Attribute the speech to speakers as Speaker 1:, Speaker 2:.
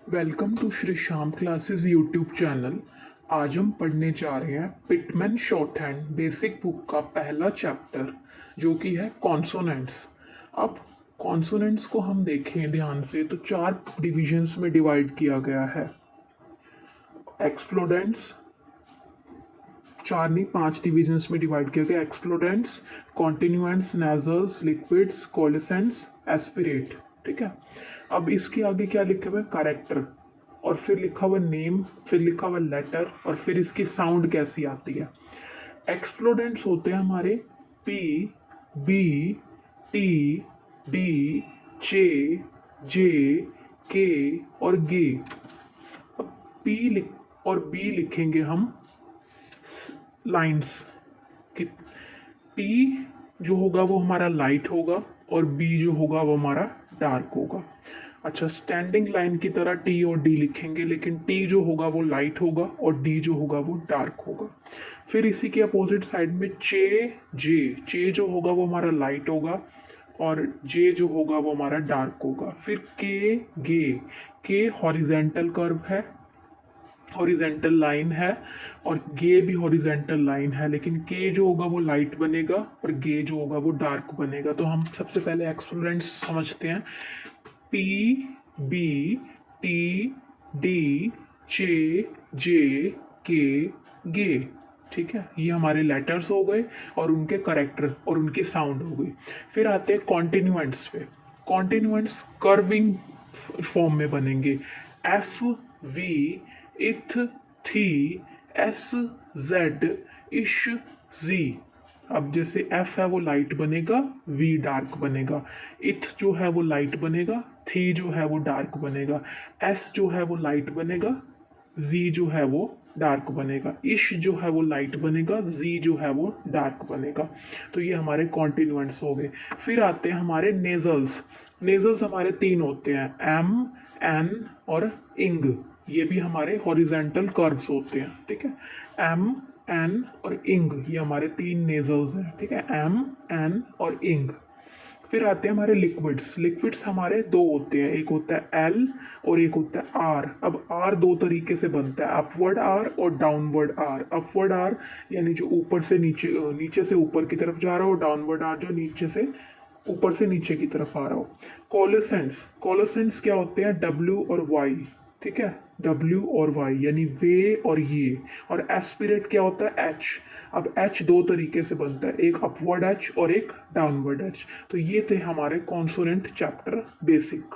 Speaker 1: Welcome to Shri Shyam classes YouTube channel. आज हम पढ़ने जा रहे हैं Pitman shorthand basic book का पहला चैप्टर जो कि है कॉन्सोनेंट्स। अब कॉन्सोनेंट्स को हम देखें ध्यान से तो चार डिविजन्स में डिवाइड किया गया है। एक्सप्लोडेंट्स, चार नहीं पांच डिविजन्स में डिवाइड किया गया। एक्सप्लोडेंट्स, कॉन्टिन्यूएंट्स, नेजल्स, लिक्विड्स, कोलिसेंट्स, एस्पिरेट। ठीक है। अब इसके आगे क्या लिखा हुआ है? कैरेक्टर, और फिर लिखा हुआ नेम, फिर लिखा हुआ लेटर, और फिर इसकी साउंड कैसी आती है। एक्सप्लोडेंट्स होते हैं हमारे पी, बी, टी, डी, चे, जे, के और गे। अब पी लिख और बी लिखेंगे हम लाइंस कि टी जो होगा वो हमारा लाइट होगा और बी जो होगा वो हमारा डार्क होगा। अच्छा, स्टैंडिंग लाइन की तरह टी और डी लिखेंगे, लेकिन टी जो होगा वो लाइट होगा और डी जो होगा वो डार्क होगा। फिर इसी के अपोजिट साइड में चे, चे जो होगा वो हमारा लाइट होगा और जे जो होगा वो हमारा डार्क होगा। फिर के, के हॉरिजेंटल कर्व है, हॉरिजेंटल लाइन है, और गे भी हॉरिजेंटल लाइन है, लेकिन के जो होगा वो लाइट बनेगा और गे जो होगा वो डार्क बनेगा। तो हम सबसे पहले एक्सप्लोरेंट्स समझते हैं। पी, बी, टी, डी, चे, जे, के, गे। ठीक है, ये हमारे लेटर्स हो गए और उनके करेक्टर और उनकी साउंड हो गई। फिर आते हैं कॉन्टिन्यूएंट्स पे। कॉन्टिन्यूएंट्स कर्विंग फॉर्म में बनेंगे। एफ, वी, इथ, थी, एस, जेड, इश, जी। अब जैसे एफ है वो लाइट बनेगा, वी डार्क बनेगा, इथ जो है वो लाइट बनेगा, थी जो है वो डार्क बनेगा, एस जो है वो लाइट बनेगा, जी जो है वो डार्क बनेगा, इश जो है वो लाइट बनेगा, जी जो है वो डार्क बनेगा। तो ये हमारे कॉन्टिन्यूएंट्स हो गए। फिर आते हैं हमारे नेजल्स। नेजल्स हमारे तीन होते हैं, एम, एन और इंग। ये भी हमारे हॉरिजेंटल कर्व्स होते हैं। ठीक है, एम, एन और इंग, ये हमारे तीन नेजल्स हैं। ठीक है, एम, एन और इंग। फिर आते हैं हमारे लिक्विड्स। लिक्विड्स हमारे दो होते हैं, एक होता है एल और एक होता है आर। अब आर दो तरीके से बनता है, अपवर्ड आर और डाउनवर्ड आर। अपवर्ड आर यानी जो ऊपर से नीचे, नीचे से ऊपर की तरफ जा रहा हो, डाउनवर्ड आर जो नीचे से ऊपर से नीचे की तरफ आ रहा हो। कोलोसेंट्स, कोलोसेंट्स क्या होते हैं? डब्ल्यू और वाई। ठीक है, डब्ल्यू और वाई यानी वे और ये। और एस्पिरेट क्या होता है? एच। अब एच दो तरीके से बनता है, एक अपवर्ड एच और एक डाउनवर्ड एच। तो ये थे हमारे कॉन्सोनेंट चैप्टर बेसिक।